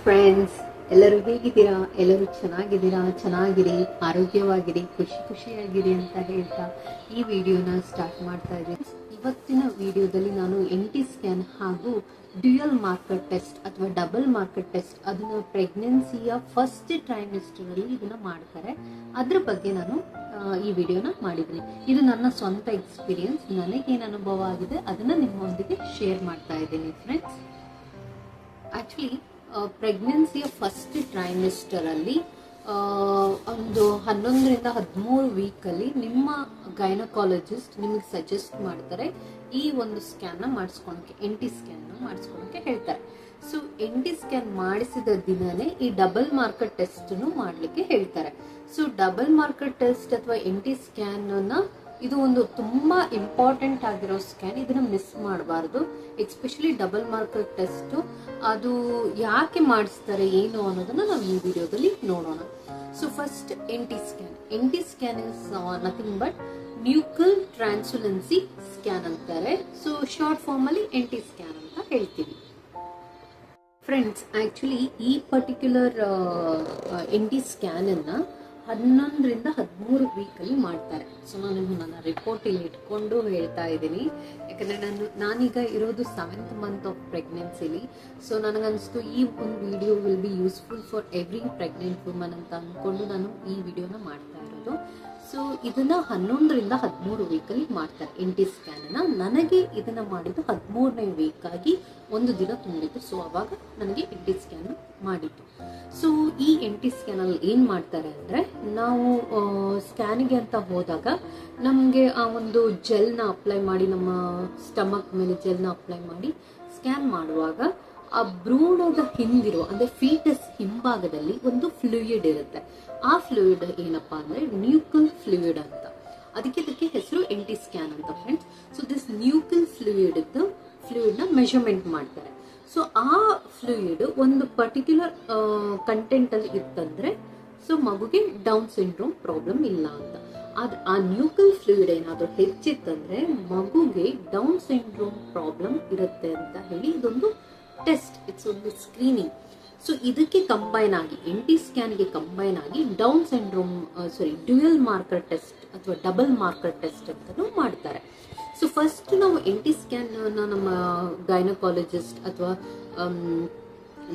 Friends, ಎಲ್ಲರೂ ಹೇಗಿದ್ದೀರಾ? ಎಲ್ಲರೂ ಚೆನ್ನಾಗಿರಿ, ಆರೋಗ್ಯವಾಗಿರಿ, ಖುಷಿಯಾಗಿರಿ ಅಂತ ಹೇಳ್ತಾ ಈ ವಿಡಿಯೋನ ಸ್ಟಾರ್ಟ್ ಮಾಡ್ತಾ ಇದ್ದೀನಿ. ಇವತ್ತಿನ ವಿಡಿಯೋದಲ್ಲಿ ನಾನು NT ಸ್ಕ್ಯಾನ್ ಹಾಗೂ ಡ್ಯುಯಲ್ ಮಾರ್ಕರ್ ಟೆಸ್ಟ್ ಅಥವಾ ಡಬಲ್ ಮಾರ್ಕರ್ ಟೆಸ್ಟ್, ಅದನ್ನ ಪ್ರೆಗ್ನೆನ್ಸಿಯ ಫಸ್ಟ್ ಟ್ರೈಮಿಸ್ಟರ್ ಅಲ್ಲಿ ಇದನ್ನ ಮಾಡ್ತಾರೆ, ಅದ್ರ ಬಗ್ಗೆ ನಾನು ಈ ವಿಡಿಯೋನ ಮಾಡಿದ್ದೀನಿ. ಇದು ನನ್ನ ಸ್ವಂತ ಎಕ್ಸ್ಪೀರಿಯನ್ಸ್, ನನಗೇನು ಅನುಭವ ಆಗಿದೆ ಅದನ್ನ ನಿಮ್ಮೊಂದಿಗೆ ಶೇರ್ ಮಾಡ್ತಾ ಇದ್ದೀನಿ ಫ್ರೆಂಡ್ಸ್. ಆಕ್ಚುಲಿ ಪ್ರೆಗ್ನೆನ್ಸಿಯ ಫಸ್ಟ್ ಟ್ರೈಮಿಸ್ಟರ್ ಅಲ್ಲಿ ಒಂದು 11ರಿಂದ 13 ವೀಕಲ್ಲಿ ನಿಮ್ಮ ಗೈನಕಾಲಜಿಸ್ಟ್ ನಿಮಗೆ ಸಜೆಸ್ಟ್ ಮಾಡ್ತಾರೆ ಈ ಒಂದು ಸ್ಕ್ಯಾನ್ನ ಮಾಡಿಸ್ಕೊಳಕ್ಕೆ, NT ಸ್ಕ್ಯಾನ್ನ ಮಾಡಿಸ್ಕೊಳಕ್ಕೆ ಹೇಳ್ತಾರೆ. ಸೊ NT ಸ್ಕ್ಯಾನ್ ಮಾಡಿಸಿದ ದಿನನೇ ಈ ಡಬಲ್ ಮಾರ್ಕರ್ ಟೆಸ್ಟ್ ಮಾಡ್ಲಿಕ್ಕೆ ಹೇಳ್ತಾರೆ. ಸೊ ಡಬಲ್ ಮಾರ್ಕರ್ ಟೆಸ್ಟ್ ಅಥವಾ NT ಸ್ಕ್ಯಾನ್ ಇದು ಒಂದು ತುಂಬಾ ಇಂಪಾರ್ಟೆಂಟ್ ಆಗಿರೋ ಸ್ಕ್ಯಾನ್, ಇದನ್ನ ಮಿಸ್ ಮಾಡಬಾರ್ದು. ಎಸ್ಪೆಷಲಿ ಡಬಲ್ ಮಾರ್ಕರ್ ಟೆಸ್ಟ್ ಅದು ಯಾಕೆ ಮಾಡಿಸ್ತಾರೆ ಏನು ಅನ್ನೋದನ್ನ ನಾವು ಈ ವಿಡಿಯೋದಲ್ಲಿ ನೋಡೋಣ. So first NT scan is nothing but nuchal translucency scan ಅಂತಾರೆ. ಸೊ ಶಾರ್ಟ್ ಫಾರ್ಮ್ ಅಲ್ಲಿ NT ಸ್ಕ್ಯಾನ್ ಅಂತ ಹೇಳ್ತೀವಿ ಫ್ರೆಂಡ್ಸ್. ಆಕ್ಚುಲಿ ಈ ಪರ್ಟಿಕ್ಯುಲರ್ NT ಸ್ಕ್ಯಾನ್ ಅನ್ನ 11ರಿಂದ 13 ವೀಕಲ್ಲಿ ಮಾಡ್ತಾರೆ. ಸೊ ನಾನು ನನ್ನ ರಿಪೋರ್ಟ್ ಇಲ್ಲಿ ಇಟ್ಕೊಂಡು ಹೇಳ್ತಾ ಇದ್ದೀನಿ, ಯಾಕಂದ್ರೆ ನಾನೀಗ ಇರೋದು 7th ಮಂತ್ ಆಫ್ ಪ್ರೆಗ್ನೆನ್ಸಿಲಿ. ಸೊ ನನಗನ್ನಿಸ್ತು ಈ ಒಂದು video will be useful for every pregnant woman ಅಂತ ಅಂದ್ಕೊಂಡು ನಾನು ಈ ವಿಡಿಯೋನ ಮಾಡ್ತಾ ಇರೋದು. ಸೊ ಇದನ್ನ 11ರಿಂದ 13 ವೀಕಲ್ಲಿ ಮಾಡ್ತಾರೆ NT ಸ್ಕ್ಯಾನ್. ನನಗೆ ಇದನ್ನ ಮಾಡಿದ್ದು 13ನೇ ವೀಕ್ ಆಗಿ ಒಂದು ದಿನ ತುಂಬಿತ್ತು. ಸೊ ಅವಾಗ ನನಗೆ NT ಸ್ಕ್ಯಾನ್ ಮಾಡಿತ್ತು. ಸೊ ಈ NT ಸ್ಕ್ಯಾನ್ ಅಲ್ಲಿ ಏನ್ ಮಾಡ್ತಾರೆ ಅಂದ್ರೆ, ನಾವು ಸ್ಕ್ಯಾನಿಗೆ ಅಂತ ಹೋದಾಗ ನಮ್ಗೆ ಆ ಒಂದು ಜೆಲ್ನ ಅಪ್ಲೈ ಮಾಡಿ, ನಮ್ಮ ಸ್ಟಮಕ್ ಮೇಲೆ ಜೆಲ್ನ ಅಪ್ಲೈ ಮಾಡಿ ಸ್ಕ್ಯಾನ್ ಮಾಡುವಾಗ ಆ ಭ್ರೂಣದ ಹಿಂದಿರೋ ಅಂದ್ರೆ ಫೀಟಸ್ ಹಿಂಭಾಗದಲ್ಲಿ ಒಂದು ಫ್ಲೂಯಿಡ್ ಇರುತ್ತೆ. ಆ ಫ್ಲೂಯಿಡ್ ಏನಪ್ಪಾ ಅಂದ್ರೆ ನ್ಯೂಕಲ್ ಫ್ಲೂಯಿಡ್ ಅಂತ, ಇದಕ್ಕೆ ಹೆಸರು NT ಸ್ಕ್ಯಾನ್ ಅಂತ friends. So this nuchal fluid ನ ಮೆಷರ್ಮೆಂಟ್ ಮಾಡ್ತಾರೆ. ಸೊ ಆ ಫ್ಲೂಯಿಡ್ ಒಂದು ಪರ್ಟಿಕ್ಯುಲರ್ ಕಂಟೆಂಟ್ ಅಲ್ಲಿ ಇತ್ತಂದ್ರೆ ಸೊ ಮಗುಗೆ ಡೌನ್ ಸಿಂಡ್ರೋಮ್ ಪ್ರಾಬ್ಲಮ್ ಇಲ್ಲ ಅಂತ. ಆ ನ್ಯೂಕಲ್ ಫ್ಲೂಯಿಡ್ ಏನಾದ್ರು ಹೆಚ್ಚಿತ್ತಂದ್ರೆ ಮಗುಗೆ ಡೌನ್ ಸಿಂಡ್ರೋಮ್ ಪ್ರಾಬ್ಲಮ್ ಇರುತ್ತೆ ಅಂತ ಹೇಳಿ ಇದೊಂದು ಟೆಸ್ಟ್, ಇಟ್ಸ್ ಒಂದು ಸ್ಕ್ರೀನಿಂಗ್. ಸೊ ಇದಕ್ಕೆ ಕಂಬೈನ್ ಆಗಿ NT ಸ್ಕ್ಯಾನ್ಗೆ ಕಂಬೈನ್ ಆಗಿ down syndrome dual marker test ಅಥವಾ ಡಬಲ್ ಮಾರ್ಕರ್ ಟೆಸ್ಟ್ ಅಂತಾನು ಮಾಡ್ತಾರೆ. ಸೊ ಫಸ್ಟ್ ನಾವು NT ಸ್ಕ್ಯಾನ್ ನಮ್ಮ ಗೈನಕಾಲಜಿಸ್ಟ್ ಅಥವಾ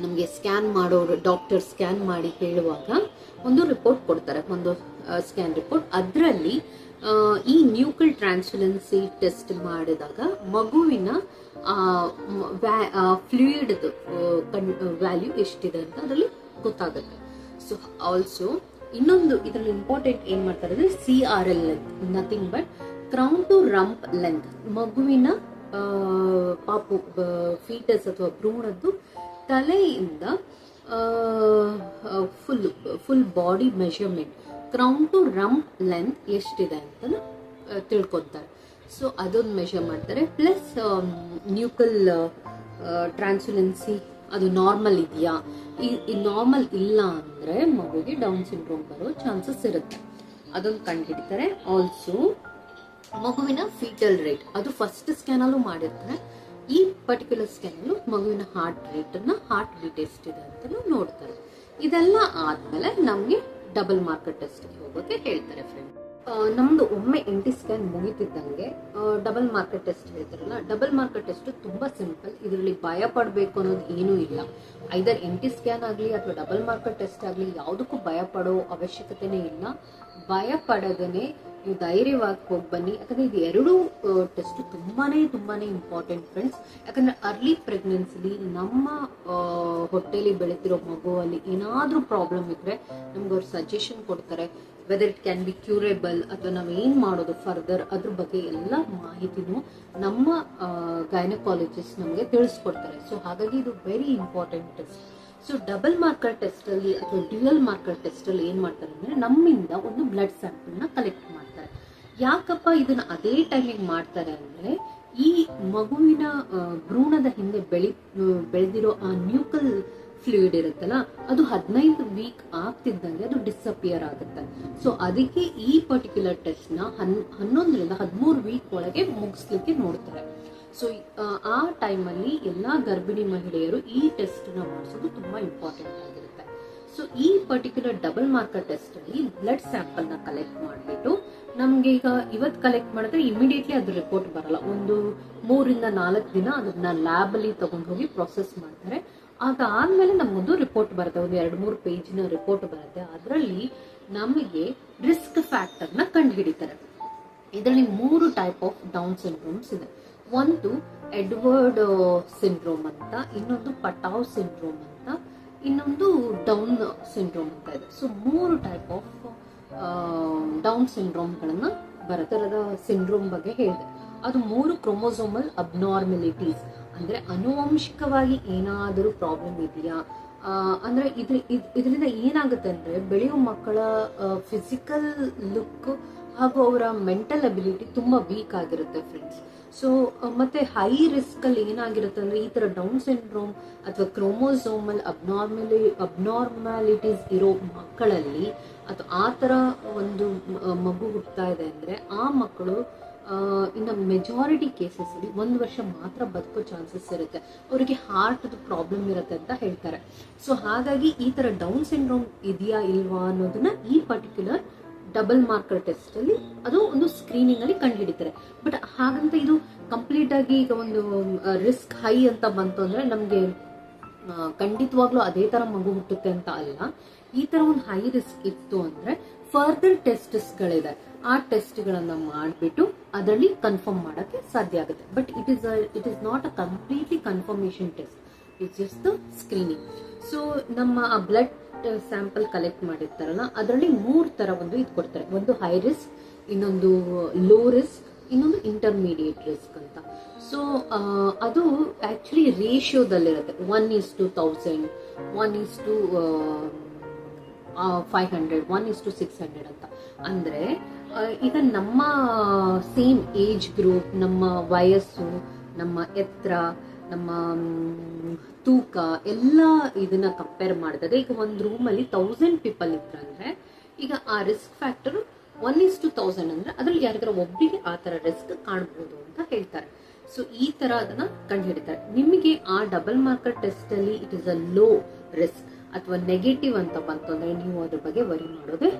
ನಮಗೆ ಸ್ಕ್ಯಾನ್ ಮಾಡೋರು ಡಾಕ್ಟರ್ ಸ್ಕ್ಯಾನ್ ಮಾಡಿ ಹೇಳುವಾಗ ಒಂದು ರಿಪೋರ್ಟ್ ಕೊಡ್ತಾರೆ, ಒಂದು ಸ್ಕ್ಯಾನ್ ರಿಪೋರ್ಟ್. ಅದರಲ್ಲಿ ಈ ನ್ಯೂಕಲ್ ಟ್ರಾನ್ಸ್ಯುಲೆನ್ಸಿ ಟೆಸ್ಟ್ ಮಾಡಿದಾಗ ಮಗುವಿನ ಫ್ಲೂಯಿಡ್ ವ್ಯಾಲ್ಯೂ ಎಷ್ಟಿದೆ ಅಂತ ಅದರಲ್ಲಿ ಗೊತ್ತಾಗುತ್ತೆ. ಸೊ ಆಲ್ಸೋ ಇನ್ನೊಂದು ಇದರಲ್ಲಿ ಇಂಪಾರ್ಟೆಂಟ್ ಏನ್ ಮಾಡ್ತಾರೆ ಅಂದ್ರೆ CRL length, nothing but crown to rump length, ಮಗುವಿನ ಪಾಪು ಫೀಟಸ್ ಅಥವಾ ಭ್ರೂಣದ್ದು ತಲೆಯಿಂದ full body measurement, crown to rump length ಎಷ್ಟಿದೆ ಅಂತ ತಿಳ್ಕೊತಾರೆ. ಸೊ ಅದೊಂದು ಮೆಷರ್ ಮಾಡ್ತಾರೆ. ಪ್ಲಸ್ ನ್ಯೂಕಲ್ ಟ್ರಾನ್ಸ್ಯುಲೆನ್ಸಿ ಅದು ನಾರ್ಮಲ್ ಇದೆಯಾ, ಈ ನಾರ್ಮಲ್ ಇಲ್ಲ ಅಂದ್ರೆ ಮಗುಗೆ ಡೌನ್ ಸಿಂಡ್ರೋಮ್ ಬರೋ ಚಾನ್ಸಸ್ ಇರುತ್ತೆ, ಅದೊಂದು ಕಂಡುಹಿಡಿತಾರೆ. ಆಲ್ಸೋ ಮಗುವಿನ ಫೀಟಲ್ ರೇಟ್ ಅದು ಫಸ್ಟ್ ಸ್ಕ್ಯಾನ್ ಅಲ್ಲೂ ಮಾಡಿರ್ತಾರೆ. ಈ ಪರ್ಟಿಕ್ಯುಲರ್ ಸ್ಕ್ಯಾನ್ ಅಲ್ಲೂ ಮಗುವಿನ ಹಾರ್ಟ್ ಬೀಟ್ ಎಷ್ಟಿದೆ ಅಂತ ನೋಡ್ತಾರೆ. ಇದೆಲ್ಲ ಆದ್ಮೇಲೆ ನಮ್ಗೆ ಡಬಲ್ ಮಾರ್ಕರ್ ಟೆಸ್ಟ್ ಹೋಗೋಕೆ ಹೇಳ್ತಾರೆ ಫ್ರೆಂಡ್. ನಮ್ದು ಒಮ್ಮೆ NT ಸ್ಕ್ಯಾನ್ ಮುಗಿತಿದ್ದಂಗೆ ಡಬಲ್ ಮಾರ್ಕರ್ ಟೆಸ್ಟ್ ಹೇಳ್ತಾರಲ್ಲ, ಡಬಲ್ ಮಾರ್ಕರ್ ಟೆಸ್ಟ್ ತುಂಬಾ ಸಿಂಪಲ್, ಇದರಲ್ಲಿ ಭಯ ಪಡಬೇಕು ಅನ್ನೋದು ಏನೂ ಇಲ್ಲ. ಐದರ್ NT ಸ್ಕ್ಯಾನ್ ಆಗಲಿ ಅಥವಾ ಡಬಲ್ ಮಾರ್ಕರ್ ಟೆಸ್ಟ್ ಆಗಲಿ ಯಾವುದಕ್ಕೂ ಭಯ ಪಡೋ ಅವಶ್ಯಕತೆನೇ ಇಲ್ಲ. ಭಯ ಪಡದೇನೆ ನೀವು ಧೈರ್ಯವಾಗಿ ಹೋಗಿ ಬನ್ನಿ, ಯಾಕಂದ್ರೆ ಇದು ಎರಡೂ ಟೆಸ್ಟ್ ತುಂಬಾನೇ ಇಂಪಾರ್ಟೆಂಟ್ ಫ್ರೆಂಡ್ಸ್. ಯಾಕಂದ್ರೆ ಅರ್ಲಿ ಪ್ರೆಗ್ನೆನ್ಸಿಲಿ ನಮ್ಮ ಹೊಟ್ಟೆಲಿ ಬೆಳೆತಿರೋ ಮಗುವಲ್ಲಿ ಏನಾದ್ರೂ ಪ್ರಾಬ್ಲಮ್ ಇದ್ರೆ ನಮ್ಗೆ ಅವ್ರು ಸಜೆಷನ್ ಕೊಡ್ತಾರೆ, whether it can be curable ಅಥವಾ ನಾವು ಏನ್ ಮಾಡೋದು ಫರ್ದರ್, ಅದ್ರ ಬಗ್ಗೆ ಎಲ್ಲ ಮಾಹಿತಿನೂ ನಮ್ಮ ಗೈನಕಾಲಜಿಸ್ಟ್ ನಮಗೆ ತಿಳಿಸ್ಕೊಡ್ತಾರೆ. ಸೊ ಹಾಗಾಗಿ ಇದು very important test. So double marker test ಅಲ್ಲಿ ಅಥವಾ ಡ್ಯುಯಲ್ ಮಾರ್ಕರ್ ಟೆಸ್ಟ್ ಅಲ್ಲಿ ಏನ್ ಮಾಡ್ತಾರೆ ಅಂದ್ರೆ ನಮ್ಮಿಂದ ಒಂದು ಬ್ಲಡ್ ಸ್ಯಾಂಪಲ್ ನ ಕಲೆಕ್ಟ್ ಮಾಡ್ತಾರೆ. ಯಾಕಪ್ಪ ಇದನ್ನ ಅದೇ ಟೈಮಿಗೆ ಮಾಡ್ತಾರೆ ಅಂದ್ರೆ ಈ ಮಗುವಿನ ಭ್ರೂಣದ ಹಿಂದೆ ಬೆಳೆದಿರೋ ಆ ನ್ಯೂಕಲ್ ಫ್ಲೂಯಿಡ್ ಇರುತ್ತಲ್ಲ, ಅದು 15 ವೀಕ್ ಆಗ್ತಿದ್ದಂಗೆ ಅದು ಡಿಸಪಿಯರ್ ಆಗುತ್ತೆ. ಸೊ ಅದಕ್ಕೆ ಈ ಪರ್ಟಿಕ್ಯುಲರ್ ಟೆಸ್ಟ್ ನ 11ರಿಂದ 13 ವೀಕ್ ಒಳಗೆ ಮುಗಿಸ್ಲಿಕ್ಕೆ ನೋಡ್ತಾರೆ. ಸೊ ಆ ಟೈಮಲ್ಲಿ ಎಲ್ಲ ಗರ್ಭಿಣಿ ಮಹಿಳೆಯರು ಈ ಟೆಸ್ಟ್ನ ಮಾಡಿಸೋದು ತುಂಬ ಇಂಪಾರ್ಟೆಂಟ್ ಆಗಿರುತ್ತೆ. ಸೊ ಈ ಪರ್ಟಿಕ್ಯುಲರ್ ಡಬಲ್ ಮಾರ್ಕರ್ ಟೆಸ್ಟ್ ಅಲ್ಲಿ ಬ್ಲಡ್ ಸ್ಯಾಂಪಲ್ನ ಕಲೆಕ್ಟ್ ಮಾಡಿಬಿಟ್ಟು ನಮ್ಗೆ ಈಗ ಇವತ್ತು ಕಲೆಕ್ಟ್ ಮಾಡಿದ್ರೆ ಇಮಿಡಿಯೇಟ್ಲಿ ಅದು ರಿಪೋರ್ಟ್ ಬರಲ್ಲ, ಒಂದು 3 ಇಂದ 4 ದಿನ ಅದನ್ನ ಲ್ಯಾಬ್ ಅಲ್ಲಿ ತಗೊಂಡು ಹೋಗಿ ಪ್ರೊಸೆಸ್ ಮಾಡ್ತಾರೆ. ಅದಾದ್ಮೇಲೆ ನಮಗೊಂದು ರಿಪೋರ್ಟ್ ಬರುತ್ತೆ, ಒಂದು 2-3 ಪೇಜಿನ ರಿಪೋರ್ಟ್ ಬರುತ್ತೆ. ಅದರಲ್ಲಿ ನಮಗೆ ರಿಸ್ಕ್ ಫ್ಯಾಕ್ಟರ್ನ ಕಂಡು ಹಿಡಿತಾರೆ. ಇದರಲ್ಲಿ 3 ಟೈಪ್ ಆಫ್ ಡೌನ್ ಸಿಂಡ್ರೋಮ್ಸ್ ಇದೆ. ಒಂದು ಎಡ್ವರ್ಡ್ ಸಿಂಡ್ರೋಮ್ ಅಂತ, ಇನ್ನೊಂದು ಪಟಾವ್ ಸಿಂಡ್ರೋಮ್ ಅಂತ, ಇನ್ನೊಂದು ಡೌನ್ ಸಿಂಡ್ರೋಮ್ ಅಂತ ಇದೆ. ಸೊ 3 ಟೈಪ್ ಆಫ್ ಡೌನ್ ಸಿಂಡ್ರೋಮ್ಗಳನ್ನ ಬರತರದ ಸಿಂಡ್ರೋಮ್ ಬಗ್ಗೆ ಹೇಳಿದೆ. ಅದು 3 ಕ್ರೋಮೋಸೋಮಲ್ ಅಬ್ನಾರ್ಮಲಿಟೀಸ್, ಅಂದ್ರೆ ಅನುವಂಶಿಕವಾಗಿ ಏನಾದರೂ ಪ್ರಾಬ್ಲಮ್ ಇದೆಯಾ, ಅಂದ್ರೆ ಇದರಿಂದ ಏನಾಗುತ್ತೆ ಅಂದ್ರೆ ಬೆಳೆಯುವ ಮಕ್ಕಳ ಫಿಸಿಕಲ್ ಲುಕ್ ಹಾಗೂ ಅವರ ಮೆಂಟಲ್ ಅಬಿಲಿಟಿ ತುಂಬಾ ವೀಕ್ ಆಗಿರುತ್ತೆ ಫ್ರೆಂಡ್ಸ್. ಸೊ ಮತ್ತೆ ಹೈ ರಿಸ್ಕ್ ಅಲ್ಲಿ ಏನಾಗಿರುತ್ತೆ ಅಂದ್ರೆ ಈ ತರ ಡೌನ್ ಸಿಂಡ್ರೋಮ್ ಅಥವಾ ಕ್ರೋಮೋಸೋಮಲ್ ಅಬ್ನಾರ್ಮಾಲಿಟೀಸ್ ಇರೋ ಮಕ್ಕಳಲ್ಲಿ ಅಥವಾ ಆ ತರ ಒಂದು ಮಗು ಹುಟ್ಟುತ್ತಾ ಇದೆ ಅಂದ್ರೆ ಆ ಮಕ್ಕಳು ಇನ್ನು ಮೆಜಾರಿಟಿ ಕೇಸಸ್ ಅಲ್ಲಿ 1 ವರ್ಷ ಮಾತ್ರ ಬದುಕೋ ಚಾನ್ಸಸ್ ಇರುತ್ತೆ. ಅವರಿಗೆ ಹಾರ್ಟ್ ಪ್ರಾಬ್ಲಮ್ ಇರುತ್ತೆ ಅಂತ ಹೇಳ್ತಾರೆ. ಸೊ ಹಾಗಾಗಿ ಈ ತರ ಡೌನ್ ಸಿಂಡ್ರೋಮ್ ಇದೆಯಾ ಇಲ್ವಾ ಅನ್ನೋದನ್ನ ಈ ಪರ್ಟಿಕ್ಯುಲರ್ ಡಬಲ್ ಮಾರ್ಕರ್ ಟೆಸ್ಟ್ ಅಲ್ಲಿ ಅದು ಒಂದು ಸ್ಕ್ರೀನಿಂಗ್ ಅಲ್ಲಿ ಕಂಡು ಹಿಡಿತಾರೆ. ಬಟ್ ಹಾಗಂತ ಇದು ಕಂಪ್ಲೀಟ್ ಆಗಿ ಈಗ ಒಂದು ರಿಸ್ಕ್ ಹೈ ಅಂತ ಬಂತು ಅಂದ್ರೆ ನಮ್ಗೆ ಖಂಡಿತವಾಗ್ಲೂ ಅದೇ ತರ ಮಗು ಹುಟ್ಟುತ್ತೆ ಅಂತ ಅಲ್ಲ. ಈ ತರ ಒಂದು ಹೈ ರಿಸ್ಕ್ ಇತ್ತು ಅಂದ್ರೆ ಫರ್ದರ್ ಟೆಸ್ಟ್ಗಳಿದೆ, ಆ ಟೆಸ್ಟ್ ಗಳನ್ನ ಮಾಡಿಬಿಟ್ಟು ಅದರಲ್ಲಿ ಕನ್ಫರ್ಮ್ ಮಾಡಕ್ಕೆ ಸಾಧ್ಯ ಆಗುತ್ತೆ. But it is not a completely confirmation test, it's just the screening. So ನಮ್ಮ ಆ ಬ್ಲಡ್ ಸ್ಯಾಂಪಲ್ ಕಲೆಕ್ಟ್ ಮಾಡಿರ್ತಾರಲ್ಲ ಅದರಲ್ಲಿ 3 ತರ ಒಂದು ಇದು ಕೊಡ್ತಾರೆ. ಒಂದು ಹೈ ರಿಸ್ಕ್, ಇನ್ನೊಂದು ಲೋ ರಿಸ್ಕ್, ಇನ್ನೊಂದು ಇಂಟರ್ಮೀಡಿಯೇಟ್ ರಿಸ್ಕ್ ಅಂತ. ಸೊ ಅದು ಆಕ್ಚುಲಿ ರೇಷಿಯೋದಲ್ಲಿರುತ್ತೆ, 1:1000, 1:500, 1:600 ಅಂತ. ಅಂದ್ರೆ ಈಗ ನಮ್ಮ ಸೇಮ್ ಏಜ್ ಗ್ರೂಪ್, ನಮ್ಮ ವಯಸ್ಸು, ನಮ್ಮ ಎತ್ತರ, ನಮ್ಮ ತೂಕ ಎಲ್ಲ ಇದನ್ನ ಕಂಪೇರ್ ಮಾಡಿದಾಗ ಈಗ ಒಂದು ರೂಮಲ್ಲಿ 1000 ಪೀಪಲ್ ಇದ್ರಂದ್ರೆ ಈಗ ಆ ರಿಸ್ಕ್ ಫ್ಯಾಕ್ಟರ್ 1:1000 ಅಂದ್ರೆ ಅದ್ರಲ್ಲಿ ಯಾರಿಗಾರ ಒಬ್ಬರಿಗೆ ಆ ತರ ರಿಸ್ಕ್ ಕಾಣಬಹುದು ಅಂತ ಹೇಳ್ತಾರೆ. ಸೊ ಈ ತರ ಅದನ್ನ ಕಂಡು ಹಿಡಿತಾರೆ. ನಿಮಗೆ ಆ ಡಬಲ್ ಮಾರ್ಕರ್ ಟೆಸ್ಟ್ ಅಲ್ಲಿ it is a low risk ಅಥವಾ ನೆಗೆಟಿವ್ ಅಂತ ಬಂತು ಅಂದ್ರೆ ನೀವು ಅದ್ರ ಬಗ್ಗೆ ವರಿ ಮಾಡೋದೇ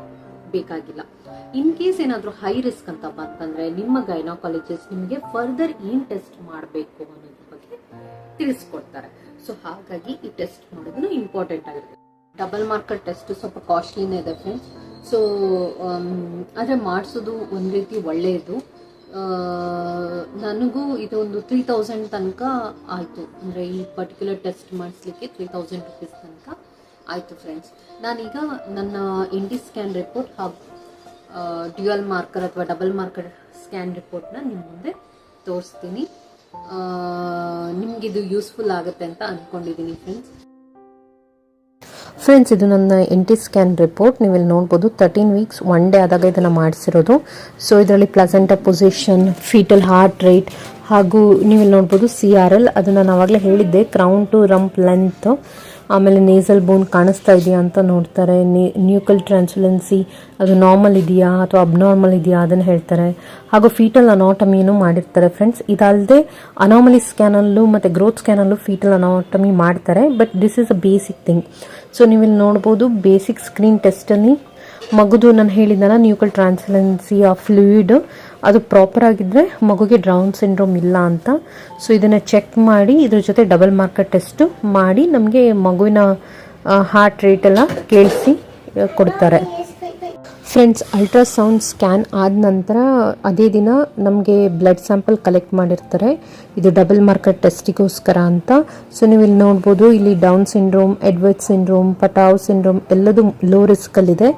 ಬೇಕಾಗಿಲ್ಲ. ಇನ್ ಕೇಸ್ ಏನಾದ್ರೂ ಹೈ ರಿಸ್ಕ್ ಅಂತ ಬಂತಂದ್ರೆ ನಿಮ್ಮ ಗೈನಕಾಲಜಿಸ್ಟ್ ನಿಮಗೆ ಫರ್ದರ್ ಏನ್ ಟೆಸ್ಟ್ ಮಾಡಬೇಕು ಅನ್ನೋದ್ರ ಬಗ್ಗೆ ತಿಳಿಸ್ಕೊಡ್ತಾರೆ. ಸೊ ಹಾಗಾಗಿ ಈ ಟೆಸ್ಟ್ ಮಾಡೋದನ್ನ ಇಂಪಾರ್ಟೆಂಟ್ ಆಗಿರುತ್ತೆ. ಡಬಲ್ ಮಾರ್ಕರ್ ಟೆಸ್ಟ್ ಸ್ವಲ್ಪ ಕಾಸ್ಟ್ಲಿನೇ ಇದೆ ಫ್ರೆಂಡ್ಸ್. ಸೊ ಆದರೆ ಮಾಡಿಸೋದು ಒಂದು ರೀತಿ ಒಳ್ಳೆಯದು. ನನಗೂ ಇದೊಂದು 3000 ತನಕ ಆಯಿತು, ಅಂದರೆ ಈ ಪರ್ಟಿಕ್ಯುಲರ್ ಟೆಸ್ಟ್ ಮಾಡಿಸ್ಲಿಕ್ಕೆ 3000 ರುಪೀಸ್ ತನಕ ಆಯಿತು ಫ್ರೆಂಡ್ಸ್. ನಾನೀಗ ನನ್ನ ಇಂಡಿ ಸ್ಕ್ಯಾನ್ ರಿಪೋರ್ಟ್ ಹಾಗೂ ಡ್ಯುಯಲ್ ಮಾರ್ಕರ್ ಅಥವಾ ಡಬಲ್ ಮಾರ್ಕರ್ ಸ್ಕ್ಯಾನ್ ರಿಪೋರ್ಟ್ನ ನಿಮ್ಮ ಮುಂದೆ ತೋರಿಸ್ತೀನಿ. ನಿಮಗಿದು ಯೂಸ್ಫುಲ್ ಆಗುತ್ತೆ ಅಂತ ಅಂದ್ಕೊಂಡಿದ್ದೀನಿ ಫ್ರೆಂಡ್ಸ್. ಇದು ನನ್ನ NT ಸ್ಕ್ಯಾನ್ ರಿಪೋರ್ಟ್. ನೀವು ಇಲ್ಲಿ ನೋಡ್ಬೋದು 13 ವೀಕ್ಸ್ 1 ಡೇ ಆದಾಗ ಇದನ್ನು ಮಾಡಿಸಿರೋದು. ಸೊ ಇದರಲ್ಲಿ ಪ್ಲಸೆಂಟಾ ಪೊಸಿಷನ್, ಫೀಟಲ್ ಹಾರ್ಟ್ ರೇಟ್ ಹಾಗೂ ನೀವು ಇಲ್ಲಿ ನೋಡ್ಬೋದು CRL. ಅದು ನಾನು ಆವಾಗಲೇ ಹೇಳಿದ್ದೆ, ಕ್ರೌನ್ ಟು ರಂಪ್ ಲೆಂತ್. ಆಮೇಲೆ ನೇಸಲ್ ಬೋನ್ ಕಾಣಿಸ್ತಾ ಇದೆಯಾ ಅಂತ ನೋಡ್ತಾರೆ. ನ್ಯೂಕಲ್ ಟ್ರಾನ್ಸ್ಯುಲೆನ್ಸಿ ಅದು ನಾರ್ಮಲ್ ಇದೆಯಾ ಅಥವಾ ಅಬ್ನಾರ್ಮಲ್ ಇದೆಯಾ ಅದನ್ನು ಹೇಳ್ತಾರೆ. ಹಾಗೂ ಫೀಟಲ್ ಅನಾಟಮಿನೂ ಮಾಡಿರ್ತಾರೆ ಫ್ರೆಂಡ್ಸ್. ಇದಲ್ಲದೆ ಅನಾಮಲಿ ಸ್ಕ್ಯಾನಲ್ಲೂ ಮತ್ತು ಗ್ರೋತ್ ಸ್ಕ್ಯಾನಲ್ಲೂ ಫೀಟಲ್ ಅನಾಟಮಿ ಮಾಡ್ತಾರೆ. But this is a basic thing. So ನೀವು ಇಲ್ಲಿ ನೋಡ್ಬೋದು ಬೇಸಿಕ್ ಸ್ಕ್ರೀನ್ ಟೆಸ್ಟಲ್ಲಿ ಮಗುದು ನಾನು ಹೇಳಿದ್ದಲ್ಲ ನ್ಯೂಕಲ್ ಟ್ರಾನ್ಸ್ಯುಲೆನ್ಸಿ ಆ ಫ್ಲೂಯಿಡ್ ಅದು ಪ್ರಾಪರ್ ಆಗಿದ್ರೆ ಮಗುಗೆ ಡೌನ್ ಸಿಂಡ್ರೋಮ್ ಇಲ್ಲ ಅಂತ. ಸೊ ಇದನ್ನು ಚೆಕ್ ಮಾಡಿ ಇದ್ರ ಜೊತೆ ಡಬಲ್ ಮಾರ್ಕರ್ ಟೆಸ್ಟ್ ಮಾಡಿ ನಮಗೆ ಮಗುವಿನ ಹಾರ್ಟ್ ರೇಟ್ ಎಲ್ಲ ಕೇಳಿಸಿ ಕೊಡ್ತಾರೆ ಫ್ರೆಂಡ್ಸ್. ಅಲ್ಟ್ರಾಸೌಂಡ್ ಸ್ಕ್ಯಾನ್ ಆದ ನಂತರ ಅದೇ ದಿನ ನಮಗೆ ಬ್ಲಡ್ ಸ್ಯಾಂಪಲ್ ಕಲೆಕ್ಟ್ ಮಾಡಿರ್ತಾರೆ, ಇದು ಡಬಲ್ ಮಾರ್ಕರ್ ಟೆಸ್ಟಿಗೋಸ್ಕರ ಅಂತ. ಸೊ ನೀವು ಇಲ್ಲಿ ನೋಡ್ಬೋದು, ಇಲ್ಲಿ down syndrome, Edward syndrome, Patau syndrome ಎಲ್ಲದೂ ಲೋ ರಿಸ್ಕಲ್ಲಿದೆ.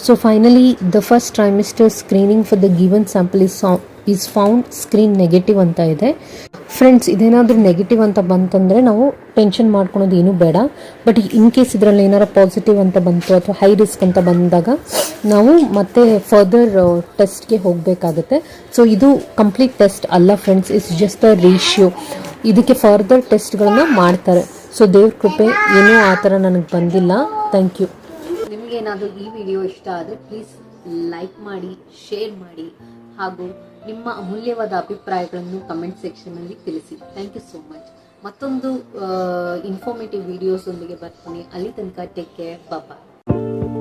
So finally the first trimester screening for the given sample is found screen negative ಅಂತ ಇದೆ ಫ್ರೆಂಡ್ಸ್. ಇದೇನಾದರೂ ನೆಗೆಟಿವ್ ಅಂತ ಬಂತಂದರೆ ನಾವು ಟೆನ್ಷನ್ ಮಾಡ್ಕೊಳೋದು ಏನೂ ಬೇಡ. ಬಟ್ ಇನ್ ಕೇಸ್ ಇದರಲ್ಲಿ ಏನಾರು ಪಾಸಿಟಿವ್ ಅಂತ ಬಂತು ಅಥವಾ ಹೈ ರಿಸ್ಕ್ ಅಂತ ಬಂದಾಗ ನಾವು ಮತ್ತೆ ಫರ್ದರ್ ಟೆಸ್ಟ್ಗೆ ಹೋಗಬೇಕಾಗುತ್ತೆ. ಸೊ ಇದು ಕಂಪ್ಲೀಟ್ ಟೆಸ್ಟ್ ಅಲ್ಲ friends, it's just a ratio. ಇದಕ್ಕೆ ಫರ್ದರ್ ಟೆಸ್ಟ್ಗಳನ್ನ ಮಾಡ್ತಾರೆ. ಸೊ ದೇವ್ರ ಕೃಪೆ ಏನೂ ಆ ಥರ ನನಗೆ ಬಂದಿಲ್ಲ. Thank you. ನಿಮಗೇನಾದರೂ ಈ ವಿಡಿಯೋ ಇಷ್ಟ ಆದರೆ ಪ್ಲೀಸ್ ಲೈಕ್ ಮಾಡಿ, ಶೇರ್ ಮಾಡಿ ಹಾಗೂ ನಿಮ್ಮ ಅಮೂಲ್ಯವಾದ ಅಭಿಪ್ರಾಯಗಳನ್ನು ಕಮೆಂಟ್ ಸೆಕ್ಷನ್ನಲ್ಲಿ ತಿಳಿಸಿ. Thank you so much. ಮತ್ತೊಂದು ಇನ್ಫಾರ್ಮೇಟಿವ್ ವಿಡಿಯೋಸ್ ಒಂದಿಗೆ ಬರ್ತೀನಿ. ಅಲ್ಲಿ ತನಕ ಟೇಕ್ ಕೇರ್. ಬಾಯ್.